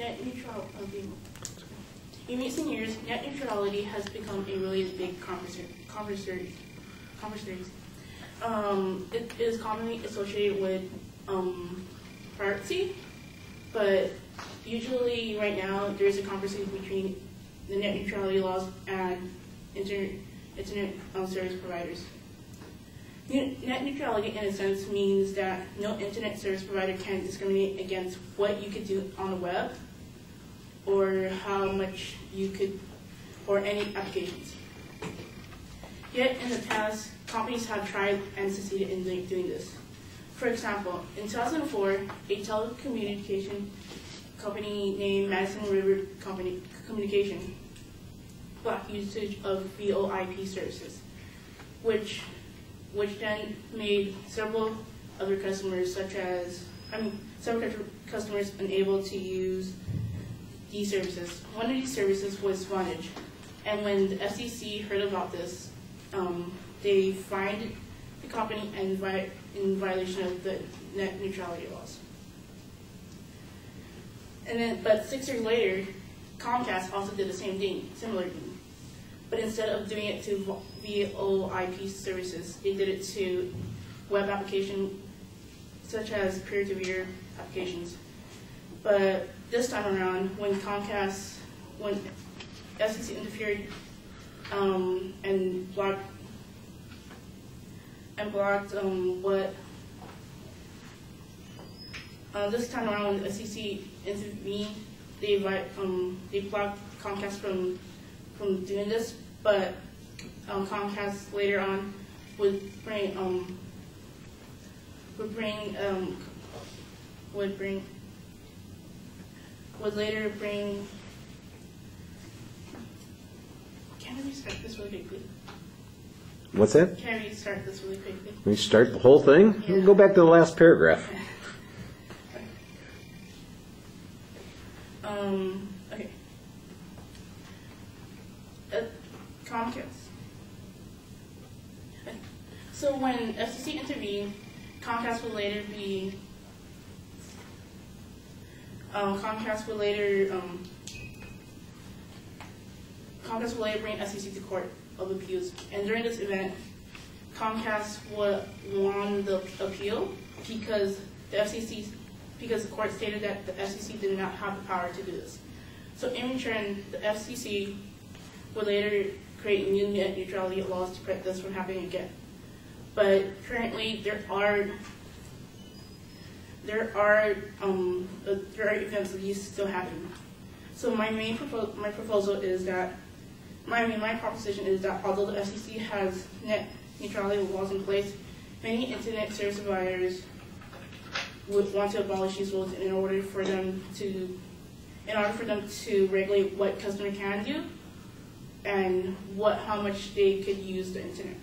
net neutrality. In recent years, net neutrality has become a really big conversation. It is commonly associated with privacy, but usually right now there is a conversation between the net neutrality laws and internet service providers. Net neutrality, in a sense, means that no internet service provider can discriminate against what you could do on the web or how much you could, or any applications. Yet in the past, companies have tried and succeeded in doing this. For example, in 2004, a telecommunication company named Madison River Communication blocked usage of VoIP services, which then made several other customers, several customers unable to use these services. One of these services was Vonage, and when the FCC heard about this, they fined the company in violation of the net neutrality laws. But 6 years later, Comcast also did the same thing, similar thing. But instead of doing it to VoIP services, they did it to web applications such as peer-to-peer applications. But this time around, when FCC interfered and blocked this time around when the FCC intervened, they blocked Comcast from doing this, but Comcast later on would later bring. Can I restart this really quickly? What's that? Can I restart this really quickly? We start the whole thing? Yeah. We'll go back to the last paragraph. Okay. Comcast. So when FCC intervened, Comcast would later bring FCC to Court of Appeals, and during this event, Comcast won the appeal because the court stated that the FCC did not have the power to do this. So in return, the FCC would later create new net neutrality laws to prevent this from happening again. But currently, there are events of these still happening. So my proposal is that my proposition is that although the FCC has net neutrality laws in place, many internet service providers would want to abolish these rules in order for them to regulate what customers can do and how much they could use the internet.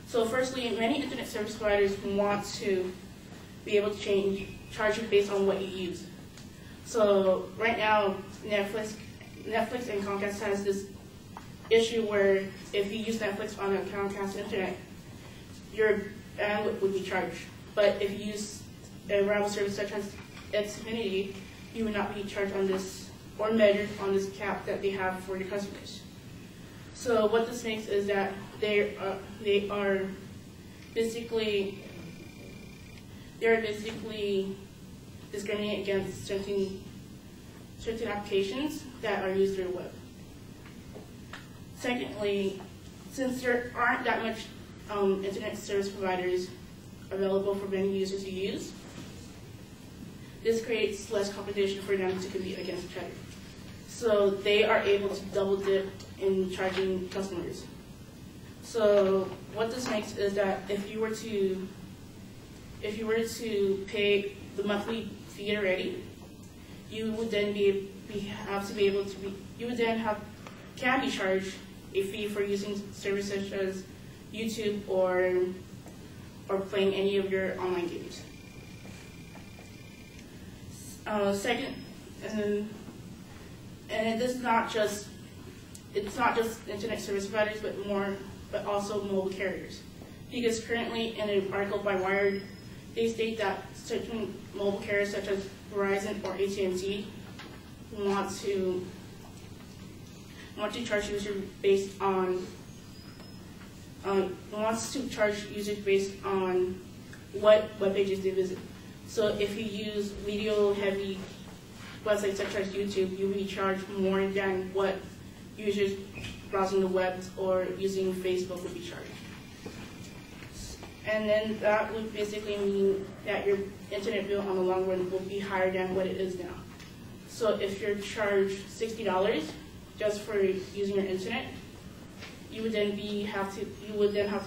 So firstly, many internet service providers want to be able to charge you based on what you use. So right now, Netflix and Comcast has this issue where if you use Netflix on a Comcast internet, your bandwidth would be charged. But if you use a rival service such as Xfinity, you would not be charged on this or measured on this cap that they have for your customers. So what this makes is that they are basically discriminating against certain applications that are used through the web. Secondly, since there aren't that much internet service providers available for many users to use, this creates less competition for them to compete against each other. So they are able to double dip in charging customers. So what this makes is that if you were to pay the monthly fee already, you would then can be charged a fee for using services such as YouTube or playing any of your online games. Second, and this is not just internet service providers, but also mobile carriers. Because currently, in an article by Wired, they state that certain mobile carriers such as Verizon or AT&T want to charge users based on what web pages they visit. So if you use video-heavy websites such as YouTube, you'll be charged more than what users browsing the web or using Facebook would be charged. And then that would basically mean that your internet bill on the long run will be higher than what it is now. So if you're charged $60 just for using your internet, you would then have to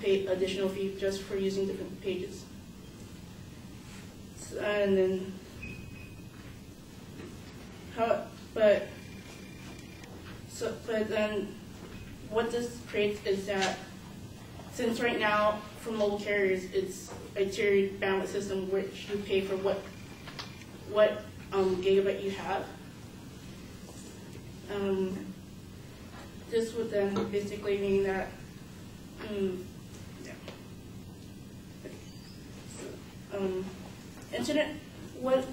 pay additional fee just for using different pages. So, and then, but then what this creates is that since right now for mobile carriers it's a tiered bandwidth system which you pay for what gigabyte you have. This would then basically mean that internet. What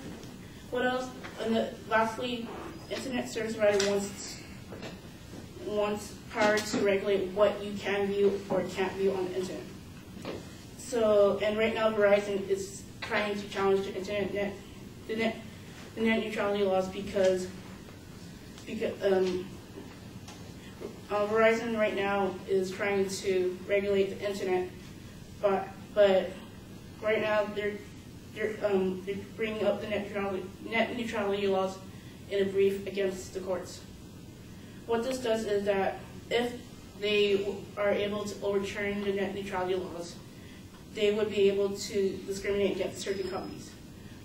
else? And lastly, internet service provider wants power to regulate what you can view or can't view on the internet. So, and right now Verizon is trying to challenge the net neutrality laws because Verizon right now is trying to regulate the internet, but right now they're bringing up the net neutrality laws in a brief against the courts. What this does is that if they are able to overturn the net neutrality laws, they would be able to discriminate against certain companies.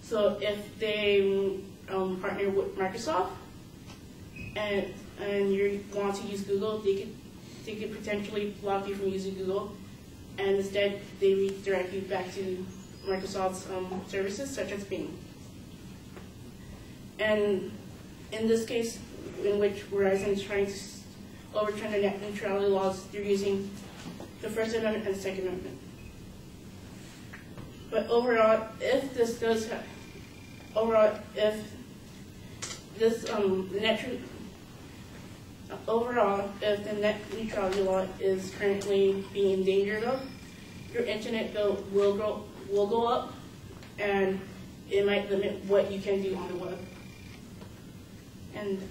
So if they partner with Microsoft and you want to use Google, they could potentially block you from using Google, and instead they redirect you back to Microsoft's services such as Bing. And in this case, in which Verizon is trying to overturn the net neutrality laws, they're using the First Amendment and the Second Amendment. But overall, if the net neutrality law is currently being endangered of, your internet bill will go up, and it might limit what you can do on the web. And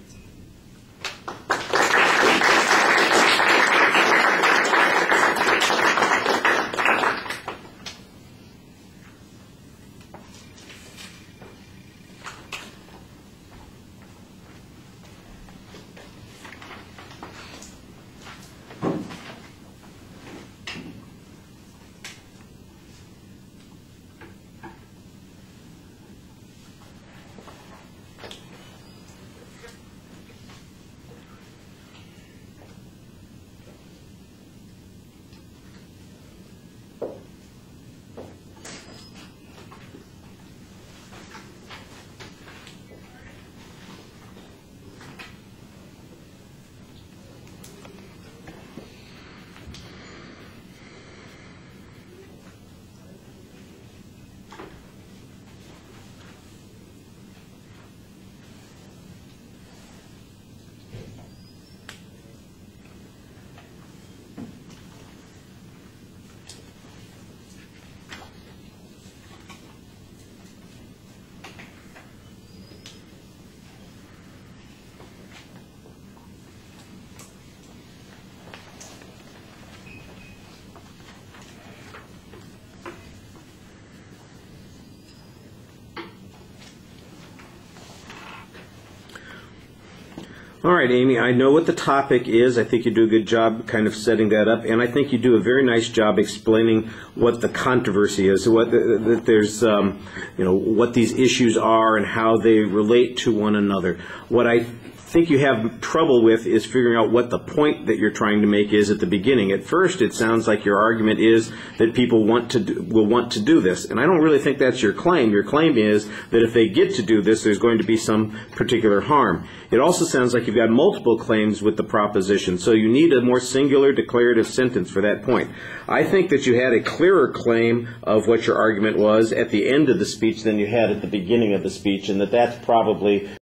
All right, Amy, I know what the topic is. I think you do a good job kind of setting that up, and I think you do a very nice job explaining what the controversy is, what there's, what these issues are and how they relate to one another. What I think you have trouble with is figuring out what the point that you're trying to make is at the beginning. At first, it sounds like your argument is that people will want to do this, and I don't really think that's your claim. Your claim is that if they get to do this, there's going to be some particular harm. It also sounds like you've got multiple claims with the proposition, so you need a more singular declarative sentence for that point. I think that you had a clearer claim of what your argument was at the end of the speech than you had at the beginning of the speech, and that's probably